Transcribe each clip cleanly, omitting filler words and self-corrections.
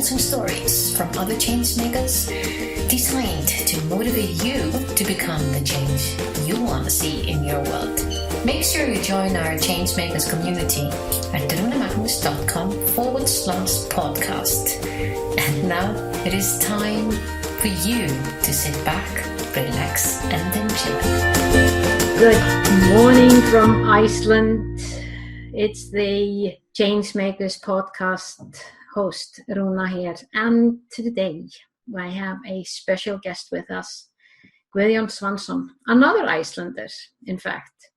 awesome stories from other change makers designed to motivate you to become the change you want to see in your world. Make sure you join our Changemakers community at runemagnus.com/podcast. And now it is time for you to sit back, relax, and enjoy. Good morning from Iceland. It's the Changemakers podcast host, Runa here. And today I have a special guest with us, Gudjon Svavarsson, another Icelander, in fact.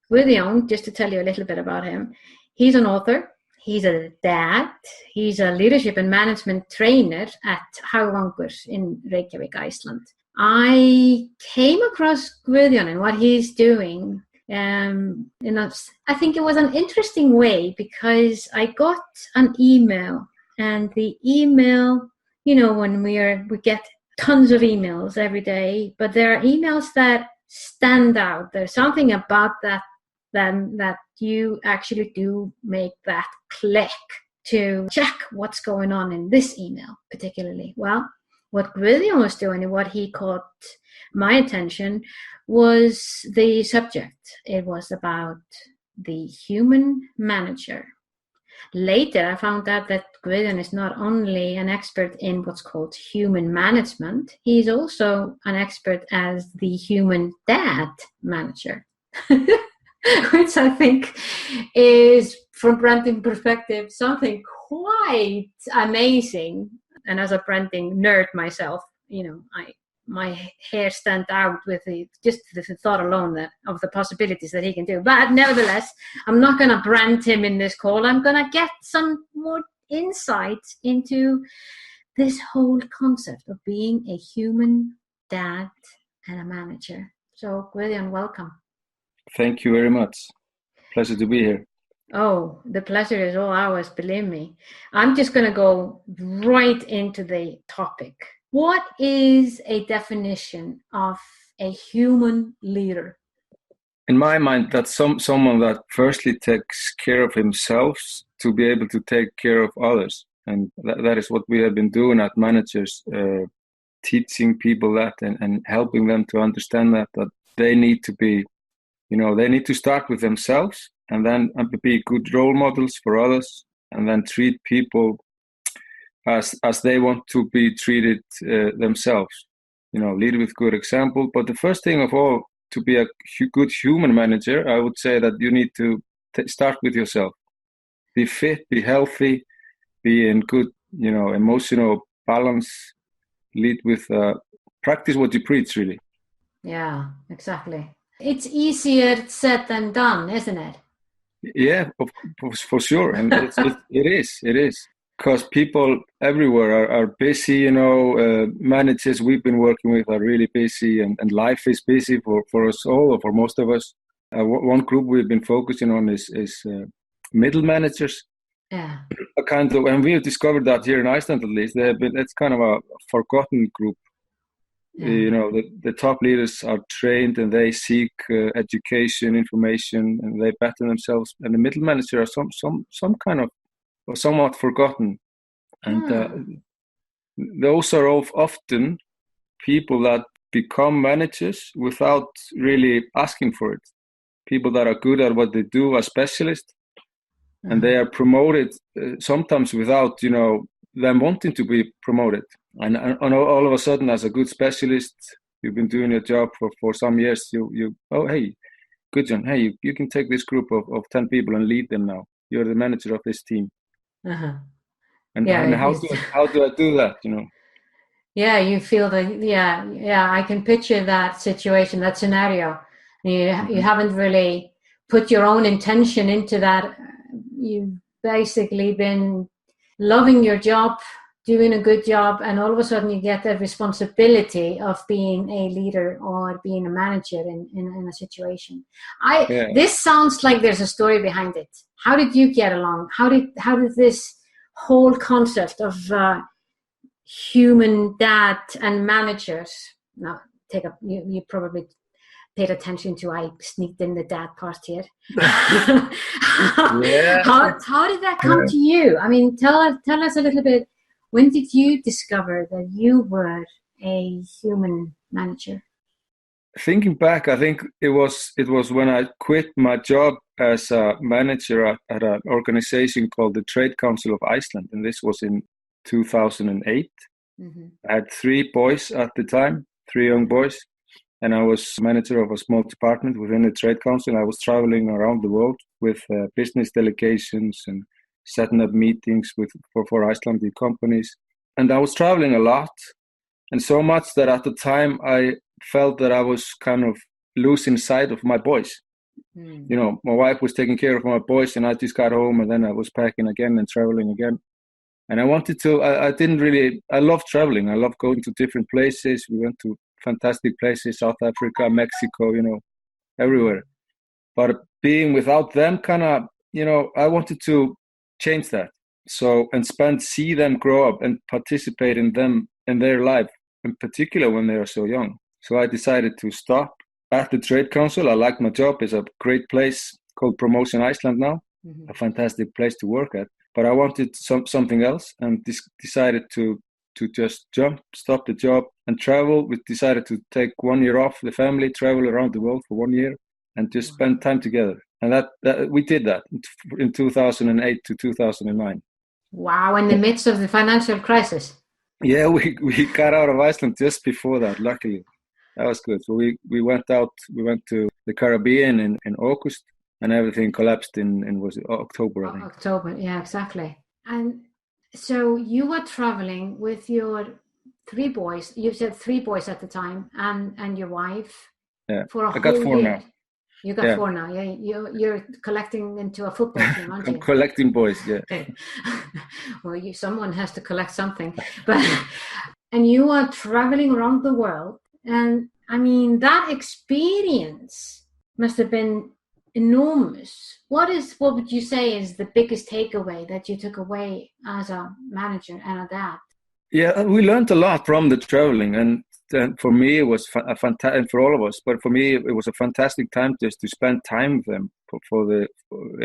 Gudjon, just to tell you a little bit about him, he's an author, he's a dad, he's a leadership and management trainer at Hagvangur in Reykjavik, Iceland. I came across Gudjon and what he's doing I think it was an interesting way because I got an email, and the email, when we get tons of emails every day, but there are emails that stand out. There's something about that you actually do make that click to check what's going on in this email particularly. Well, what Gudjon was doing and what he caught my attention was the subject. It was about the human manager. Later, I found out that Gudjon is not only an expert in what's called human management, he's also an expert as the human dad manager, which I think is, from branding perspective, something quite amazing. And as a branding nerd myself, my hair stand out with the thought alone of the possibilities that he can do. But nevertheless, I'm not going to brand him in this call. I'm going to get some more insights into this whole concept of being a human dad and a manager. So, Gudjon, welcome. Thank you very much. Pleasure to be here. Oh, the pleasure is all ours, believe me. I'm just going to go right into the topic. What is a definition of a human leader? In my mind, that's someone that firstly takes care of himself to be able to take care of others. And that is what we have been doing at Managers, teaching people that and helping them to understand that they need to be, they need to start with themselves and then be good role models for others, and then treat people as they want to be treated themselves. Lead with good example. But the first thing of all, to be a good human manager, I would say that you need to start with yourself. Be fit, be healthy, be in good, emotional balance. Lead with practice what you preach, really. Yeah, exactly. It's easier said than done, isn't it? Yeah, for sure. And it is. Because people everywhere are busy, managers we've been working with are really busy, and life is busy for us all, or for most of us. One group we've been focusing on is middle managers. Yeah. And we have discovered that here in Iceland, at least, it's kind of a forgotten group. Yeah. The top leaders are trained and they seek education, information, and they better themselves. And the middle managers are some kind of or somewhat forgotten. And those are often people that become managers without really asking for it. People that are good at what they do as specialists, and they are promoted sometimes without, them wanting to be promoted. And all of a sudden, as a good specialist, you've been doing your job for some years, hey, Gudjon, hey, you can take this group of 10 people and lead them now. You're the manager of this team. Uh-huh. And how do I do that, Yeah, you feel that, yeah, I can picture that situation, that scenario. You haven't really put your own intention into that. You've basically been loving your job, doing a good job, and all of a sudden you get the responsibility of being a leader or being a manager in a situation. This sounds like there's a story behind it. How did you get along? How did this whole concept of human dad and managers? Now, you probably paid attention to. I sneaked in the dad part here. How did that come to you? I mean, tell us a little bit. When did you discover that you were a human manager? Thinking back, I think it was when I quit my job as a manager at an organization called the Trade Council of Iceland, and this was in 2008. Mm-hmm. I had 3 boys at the time, 3 young boys, and I was manager of a small department within the Trade Council. I was traveling around the world with business delegations and setting up meetings for Icelandic companies, and I was traveling a lot, and so much that at the time I felt that I was kind of losing sight of my boys. You know, my wife was taking care of my boys, and I just got home, and then I was packing again and traveling again. And I wanted to, I love traveling. I love going to different places. We went to fantastic places, South Africa, Mexico, you know, everywhere. But being without them kind of, you know, I wanted to change that. So, and see them grow up and participate in them, in their life, in particular when they are so young. So I decided to stop at the Trade Council. I like my job. It's a great place called Promotion Iceland now, a fantastic place to work at. But I wanted something else, and decided to just stop the job and travel. We decided to take 1 year off the family, travel around the world for 1 year, and just spend time together. And that we did that in 2008 to 2009. Wow, in the midst of the financial crisis. Yeah, we got out of Iceland just before that, luckily. That was good. So we went to the Caribbean in August, and everything collapsed in was it October, I think. October, yeah, exactly. And so you were traveling with your 3 boys. You said 3 boys at the time, and your wife. Yeah, for a I got 4 year. now. You got 4 now. Yeah, you're collecting into a football team, aren't you? I'm collecting boys. Yeah. Well, someone has to collect something, and you are traveling around the world, and I mean that experience must have been enormous. What would you say is the biggest takeaway that you took away as a manager and a dad? Yeah, we learned a lot from the traveling, and for me it was a fantastic, and for all of us. But for me, it was a fantastic time just to spend time with them.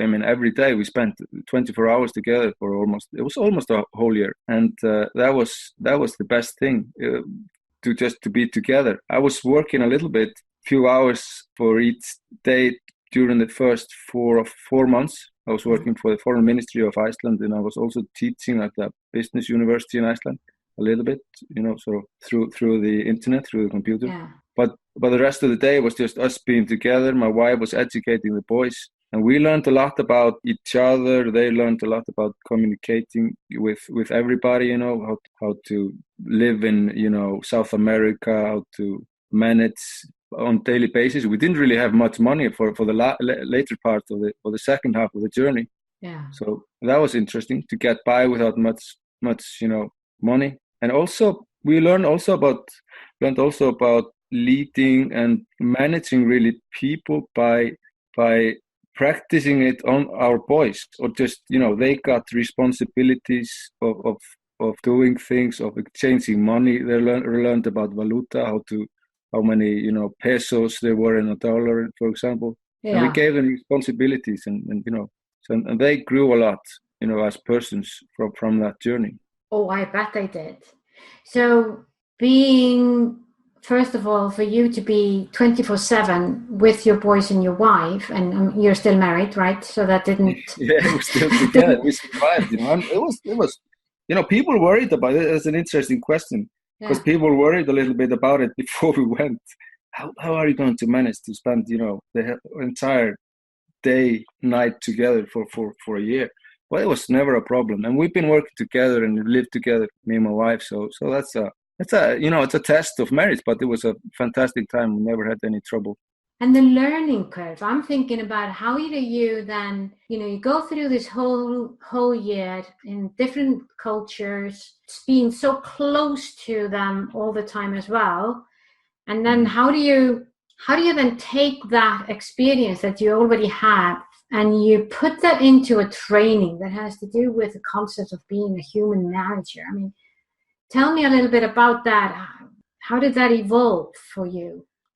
I mean, every day we spent 24 hours together for almost a whole year, and that was the best thing. To be together. I was working a little bit, few hours for each day during the first 4 months. I was working for the Foreign Ministry of Iceland, and I was also teaching at the business university in Iceland a little bit, you know, so through the internet, through the computer. Yeah. But the rest of the day was just us being together. My wife was educating the boys, and we learned a lot about each other. They learned a lot about communicating with everybody, you know, how to live in, you know, South America, how to manage on daily basis. We didn't really have much money for the later part of the second half of the journey. Yeah. So that was interesting to get by without much, you know, money. And also we learned also about leading and managing really people by practicing it on our boys, or just, you know, they got responsibilities of doing things, of exchanging money. They learned about valuta, how many, you know, pesos there were in a dollar, for example. Yeah. And we gave them responsibilities, and you know, and they grew a lot, you know, as persons from that journey. Oh, I bet they did. So first of all, for you to be 24/7 with your boys and your wife, and you're still married, right? So that didn't... Yeah, we're still together. We survived, you know. And it was, you know, people worried about it. It's an interesting question, because people worried a little bit about it before we went. How are you going to manage to spend, you know, the entire day, night together for a year? Well, it was never a problem, and we've been working together and lived together, me and my wife. So that's you know, it's a test of marriage, but it was a fantastic time. We never had any trouble. And the learning curve, I'm thinking about how do you then, you know, you go through this whole year in different cultures, being so close to them all the time as well, and then how do you then take that experience that you already have and you put that into a training that has to do with the concept of being a human manager? I mean, tell me a little bit about that. How did that evolve for you,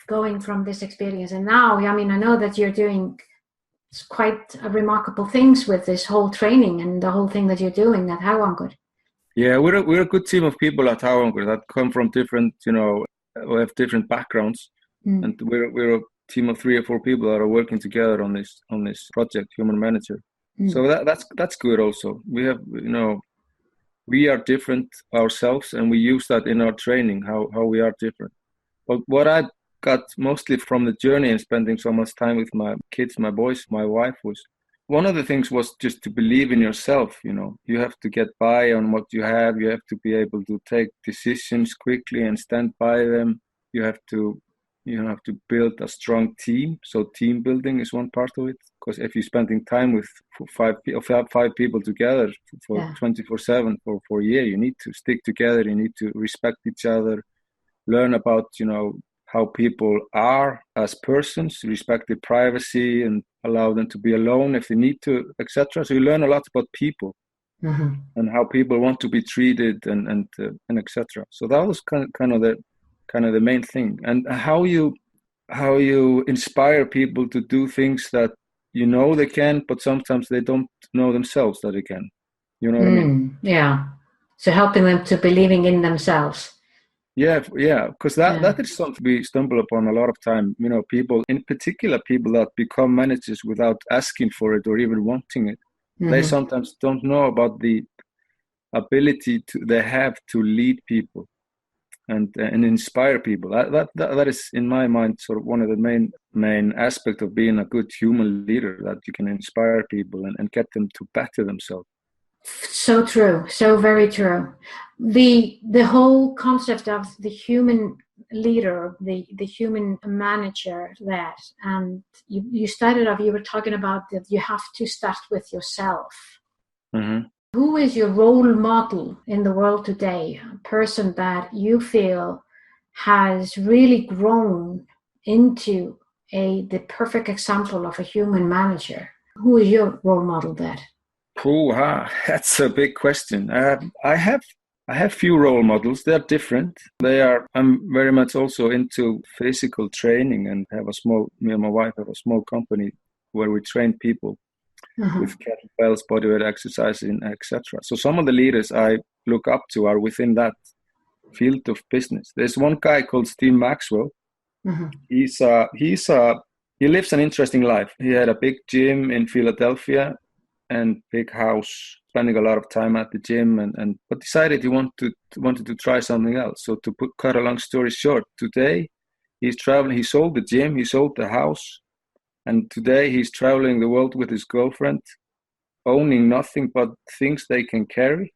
going from this experience? And now, I mean, I know that you're doing quite remarkable things with this whole training and the whole thing that you're doing at Hagvangur. Yeah, we're a good team of people at Havanger that come from different, we have different backgrounds, and we're a team of 3 or 4 people that are working together on this project, Human Manager. So that's good. Also, we have, we are different ourselves, and we use that in our training, how we are different. But what I got mostly from the journey and spending so much time with my kids, my boys, my wife, was one of the things was just to believe in yourself. You have to get by on what you have. You have to be able to take decisions quickly and stand by them. You have to build a strong team. So team building is one part of it. Because if you're spending time with five people together for 24/7 for a year, you need to stick together. You need to respect each other, learn about how people are as persons, respect their privacy, and allow them to be alone if they need to, etc. So you learn a lot about people and how people want to be treated, and etc. So that was kind of the main thing, and how you inspire people to do things that they can, but sometimes they don't know themselves that they can. You know what I mean? Yeah. So helping them to believing in themselves. Yeah, because that is something we stumble upon a lot of time. People, in particular, people that become managers without asking for it or even wanting it. They sometimes don't know about the ability they have to lead people and inspire people. That is, in my mind, sort of one of the main aspect of being a good human leader, that you can inspire people and get them to better themselves. So true. So very true. The whole concept of the human leader, the human manager, that, and you started off, you were talking about that you have to start with yourself. Who is your role model in the world today? A person that you feel has really grown into the perfect example of a human manager. Who is your role model there? That's a big question. I have few role models. They're different. I'm very much also into physical training, and me and my wife have a small company where we train people with kettlebells, bodyweight exercising, etc. So some of the leaders I look up to are within that field of business. There's one guy called Steve Maxwell. He lives an interesting life. He had a big gym in Philadelphia and big house, spending a lot of time at the gym, but decided he wanted to try something else. So to cut a long story short, today he's traveling. He sold the gym, he sold the house, and today he's traveling the world with his girlfriend, owning nothing but things they can carry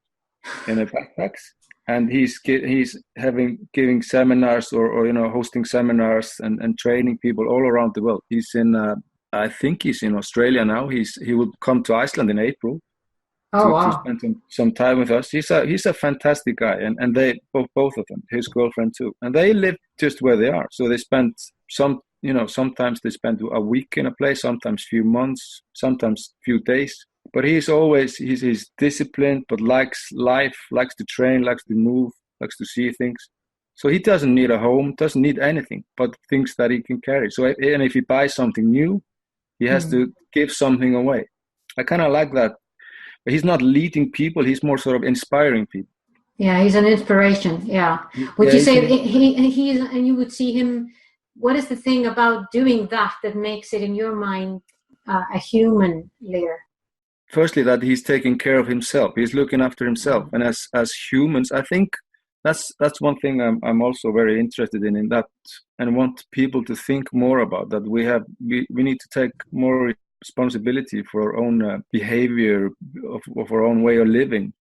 in their backpacks. And he's giving seminars or hosting seminars and training people all around the world. I think he's in Australia now. He will come to Iceland in April to spend some time with us. He's a fantastic guy, and they both of them, his girlfriend too, and they live just where they are. So they spend sometimes they spend a week in a place, sometimes few months, sometimes few days. But he's disciplined, but likes life, likes to train, likes to move, likes to see things. So he doesn't need a home, doesn't need anything but things that he can carry. So and if he buys something new, he has to give something away. I kind of like that. But he's not leading people, he's more sort of inspiring people. Yeah, he's an inspiration. Yeah. Would you say he's, and you would see him, what is the thing about doing that makes it, in your mind, a human leader? Firstly, that he's taking care of himself. He's looking after himself. And as humans, I think that's one thing I'm also very interested in that, and want people to think more about, that we need to take more responsibility for our own behavior, of our own way of living.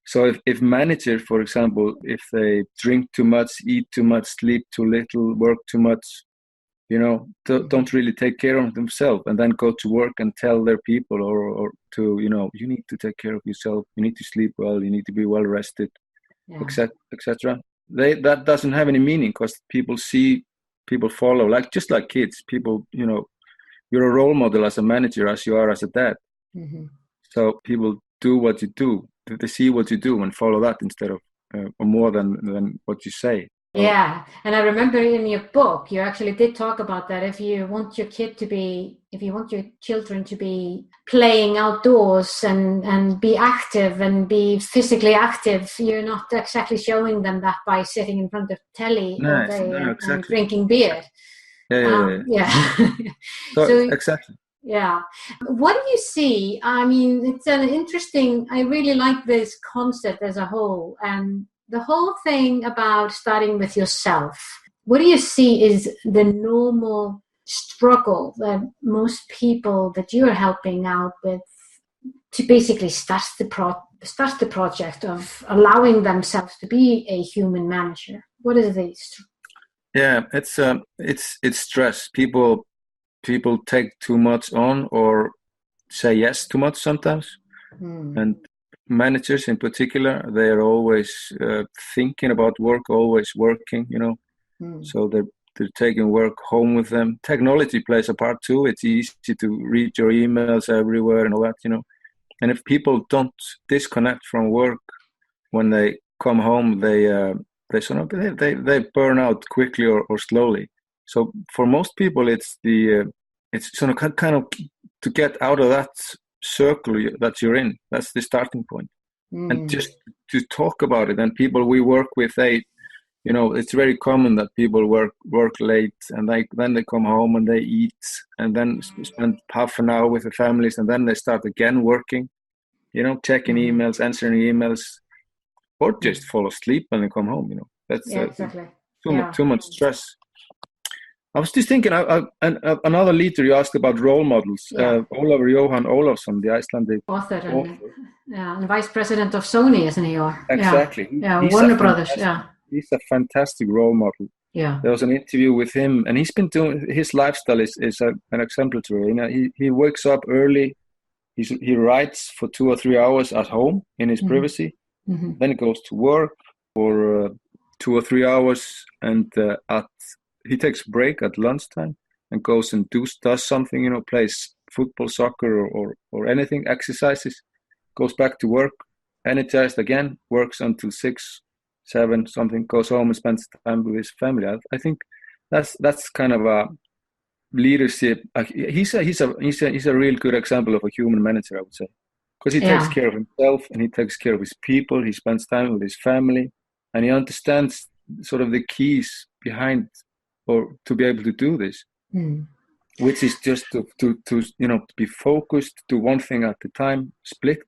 So if managers, for example, if they drink too much, eat too much, sleep too little, work too much, don't really take care of themselves, and then go to work and tell their people or to, you need to take care of yourself, you need to sleep well, you need to be well rested, etc. That doesn't have any meaning, because people follow, just like kids. People, you're a role model as a manager as you are as a dad. So people do what you do. They see what you do and follow that instead of or more than what you say. Yeah, and I remember in your book, you actually did talk about that. If you want your children to be playing outdoors and be active and be physically active, you're not exactly showing them that by sitting in front of telly all day and exactly. drinking beer. Yeah. So exactly. yeah. What do you see? I mean, it's an interesting, I really like this concept as a whole, and the whole thing about starting with yourself. What do you see is the normal struggle that most people that you're helping out with to basically start the project of allowing themselves to be a human manager? What is this? Yeah, it's stress. People take too much on or say yes too much sometimes, and managers in particular, they're always thinking about work, always working, so they're taking work home with them. Technology plays a part too. It's easy to read your emails everywhere and all that, and if people don't disconnect from work when they come home, they burn out quickly or slowly. So for most people, it's sort of kind of to get out of that circle that you're in. That's the starting point. And just to talk about it. And people we work with, it's very common that people work late and then they come home and they eat and then spend half an hour with the families and then they start again working, checking emails, answering emails, or just fall asleep when they come home. That's exactly. too much stress. I was just thinking, another leader you asked about role models. Ólafur Jóhann Ólafsson, the Icelandic author and vice president of Sony, isn't he? Exactly. Warner Brothers. He's a fantastic role model. Yeah. There was an interview with him, and he's been doing his lifestyle is an exemplary. He wakes up early. He writes for 2 or 3 hours at home in his privacy. Then he goes to work for 2 or 3 hours, and he takes a break at lunchtime and goes and does something, plays football, soccer, or anything, exercises, goes back to work, energized again, works until 6, 7, something, goes home and spends time with his family. I think that's kind of a leadership. He's a real good example of a human manager, I would say, because he takes care of himself and he takes care of his people. He spends time with his family, and he understands sort of the keys behind or to be able to do this, which is just to be focused, do one thing at a time, split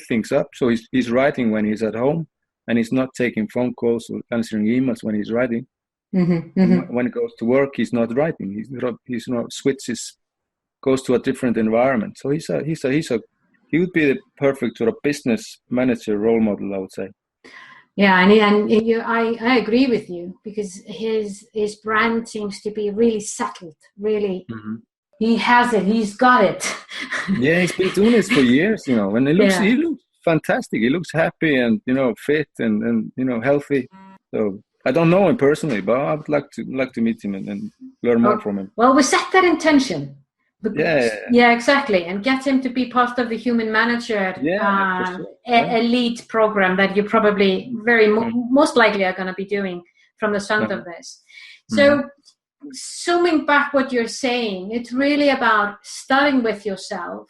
things up. So he's writing when he's at home, and he's not taking phone calls or answering emails when he's writing. When he goes to work, he's not writing. He's not switches, goes to a different environment. So he would be the perfect sort of business manager role model, I would say. Yeah, I agree with you, because his brand seems to be really settled. Really, he has it. He's got it. Yeah, he's been doing this for years, and he looks fantastic. He looks happy and fit and healthy. So I don't know him personally, but I would like to meet him and learn more from him. Well, we set that intention. Yeah, exactly, and get him to be part of the Human Manager elite program that you probably most likely are going to be doing from the sound of this. So, summing back what you're saying, it's really about starting with yourself,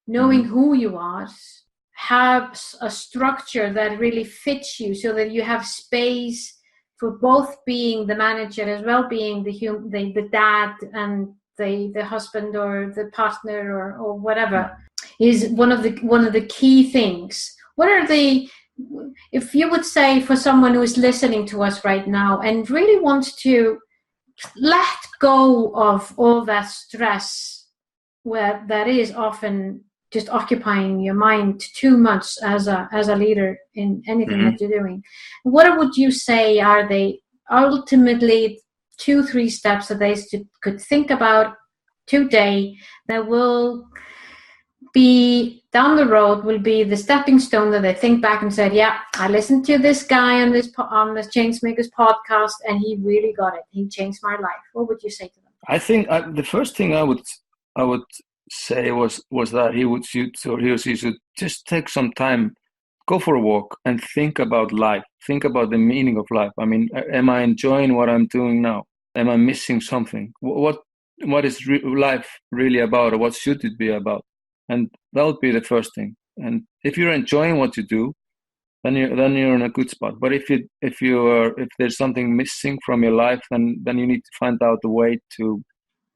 knowing who you are, have a structure that really fits you, so that you have space for both being the manager as well being the dad and the husband or the partner or whatever, is one of the key things. What are if you would say, for someone who is listening to us right now and really wants to let go of all that stress where that is often just occupying your mind too much as a leader in anything that you're doing, what would you say are the ultimately 2-3 steps that they could think about today that will be down the road, will be the stepping stone that they think back and said, yeah, I listened to this guy on this Changemakers podcast and he really got it. He changed my life. What would you say to them? I think the first thing I would say was that he should just take some time, go for a walk and think about life. Think about the meaning of life. I mean, am I enjoying what I'm doing now? Am I missing something? What is life really about, or what should it be about? And that would be the first thing. And if you're enjoying what you do, then you're in a good spot. But if there's something missing from your life, then you need to find out a way to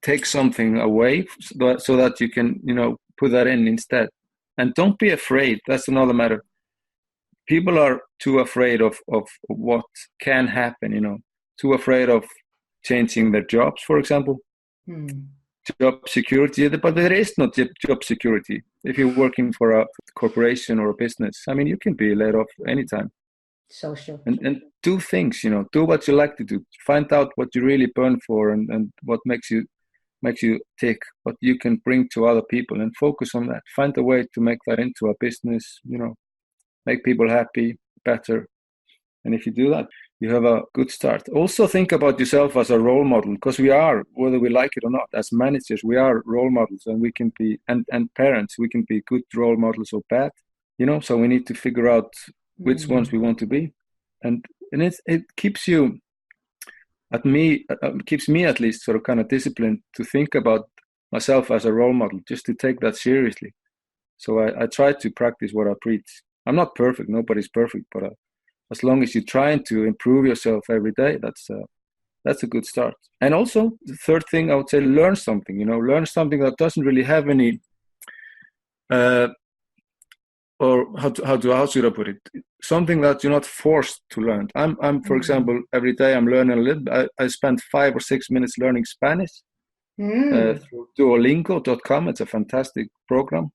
take something away so that you can, put that in instead. And don't be afraid. That's another matter. People are too afraid of what can happen, too afraid of changing their jobs, for example. Job security, but there is no job security if you're working for a corporation or a business. I mean, you can be laid off anytime. So sure. And do things, do what you like to do. Find out what you really burn for and what makes you tick, what you can bring to other people, and focus on that. Find a way to make that into a business, make people happy, better. And if you do that, you have a good start. Also think about yourself as a role model, because we are, whether we like it or not, as managers, we are role models, and we can be, and parents, we can be good role models or bad, so we need to figure out which ones we want to be. And it keeps you, keeps me at least sort of kind of disciplined to think about myself as a role model, just to take that seriously. So I try to practice what I preach. I'm not perfect, nobody's perfect, but as long as you're trying to improve yourself every day, that's a good start. And also, the third thing I would say, learn something. Learn something that doesn't really have any, or how should I put it? Something that you're not forced to learn. I'm for example, every day I'm learning a little. I spend 5 or 6 minutes learning Spanish through Duolingo.com. It's a fantastic program.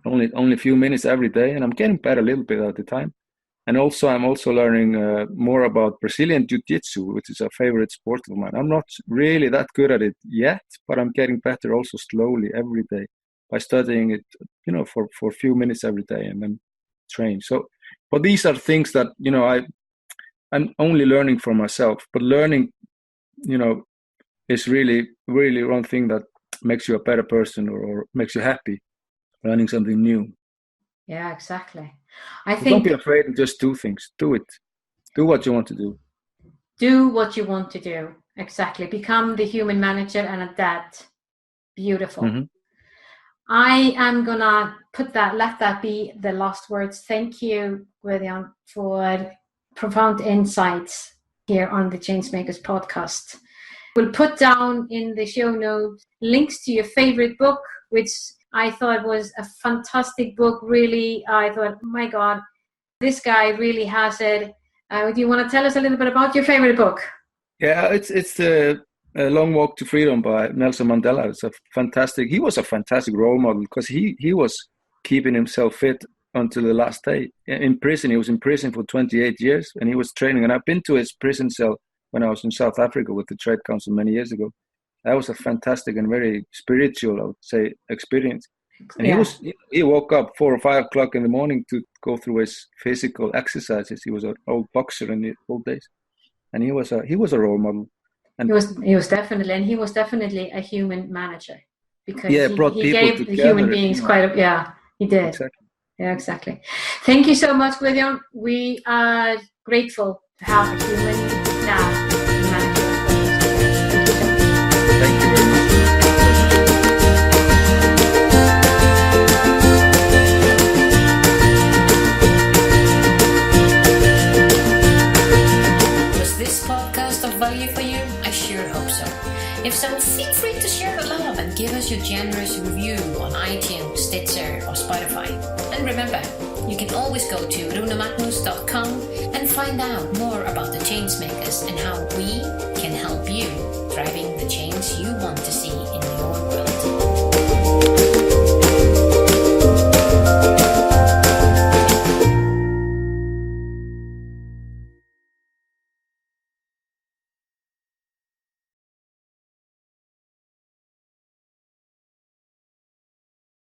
Only a few minutes every day, and I'm getting better a little bit at the time. And also, I'm also learning more about Brazilian Jiu-Jitsu, which is a favorite sport of mine. I'm not really that good at it yet, but I'm getting better also slowly every day by studying it, for a few minutes every day, and then train. So, but these are things that, I'm only learning for myself. But learning, is really, really one thing that makes you a better person or makes you happy, learning something new. Yeah, exactly. Don't be afraid and just do things. Do it. Do what you want to do. Do what you want to do. Exactly. Become the human manager and adapt. Beautiful. Mm-hmm. I am going to let that be the last words. Thank you, Gudjon, for profound insights here on the Changemakers podcast. We'll put down in the show notes links to your favorite book, which I thought was a fantastic book. Really, I thought, oh my God, this guy really has it. Do you want to tell us a little bit about your favorite book? Yeah, it's the Long Walk to Freedom by Nelson Mandela. He was a fantastic role model, because he was keeping himself fit until the last day in prison. He was in prison for 28 years, and he was training. And I've been to his prison cell when I was in South Africa with the Trade Council many years ago. That was a fantastic and very spiritual, I would say, experience. And he woke up 4 or 5 o'clock in the morning to go through his physical exercises. He was an old boxer in the old days, and he was a role model. And he was definitely a human manager, because he gave together, the human beings he did. Exactly. Yeah, exactly. Thank you so much, Gudjon. We are grateful to have a human manager. Thank you very much. Was this podcast of value for you? I sure hope so. If so, feel free to share the love and give us your generous review on iTunes, Stitcher, or Spotify. And remember, you can always go to runamagnus.com and find out more about the Changemakers and how we can help you driving the change you want to see in your